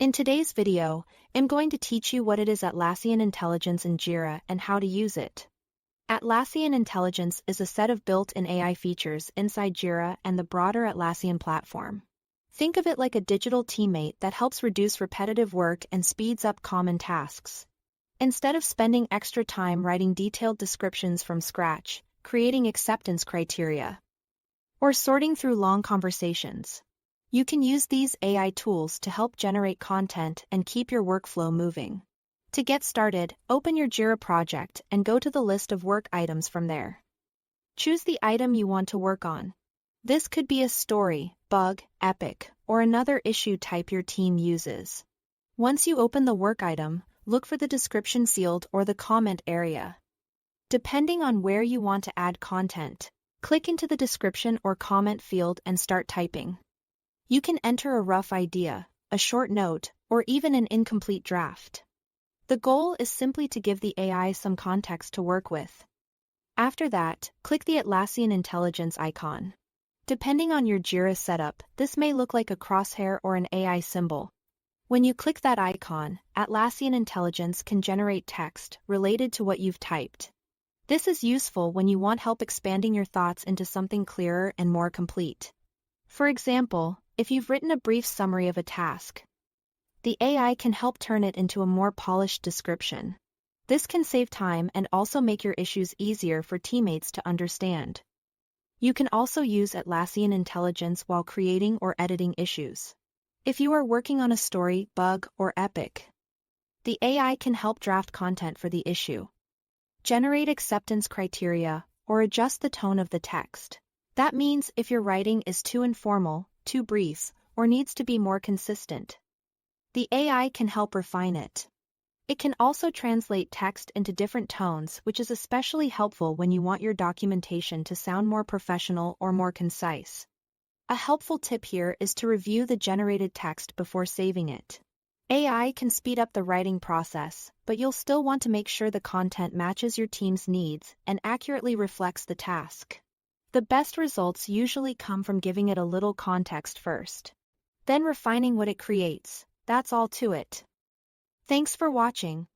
In today's video, I'm going to teach you what it is Atlassian Intelligence in Jira and how to use it. Atlassian Intelligence is a set of built-in AI features inside Jira and the broader Atlassian platform. Think of it like a digital teammate that helps reduce repetitive work and speeds up common tasks. Instead of spending extra time writing detailed descriptions from scratch, creating acceptance criteria, or sorting through long conversations, you can use these AI tools to help generate content and keep your workflow moving. To get started, open your Jira project and go to the list of work items from there. Choose the item you want to work on. This could be a story, bug, epic, or another issue type your team uses. Once you open the work item, look for the description field or the comment area. Depending on where you want to add content, click into the description or comment field and start typing. You can enter a rough idea, a short note, or even an incomplete draft. The goal is simply to give the AI some context to work with. After that, click the Atlassian Intelligence icon. Depending on your Jira setup, this may look like a crosshair or an AI symbol. When you click that icon, Atlassian Intelligence can generate text related to what you've typed. This is useful when you want help expanding your thoughts into something clearer and more complete. For example, if you've written a brief summary of a task, the AI can help turn it into a more polished description. This can save time and also make your issues easier for teammates to understand. You can also use Atlassian Intelligence while creating or editing issues. If you are working on a story, bug, or epic, the AI can help draft content for the issue, generate acceptance criteria, or adjust the tone of the text. That means if your writing is too informal, too brief, or needs to be more consistent, the AI can help refine it. It can also translate text into different tones, which is especially helpful when you want your documentation to sound more professional or more concise. A helpful tip here is to review the generated text before saving it. AI can speed up the writing process, but you'll still want to make sure the content matches your team's needs and accurately reflects the task. The best results usually come from giving it a little context first, then refining what it creates. That's all to it. Thanks for watching.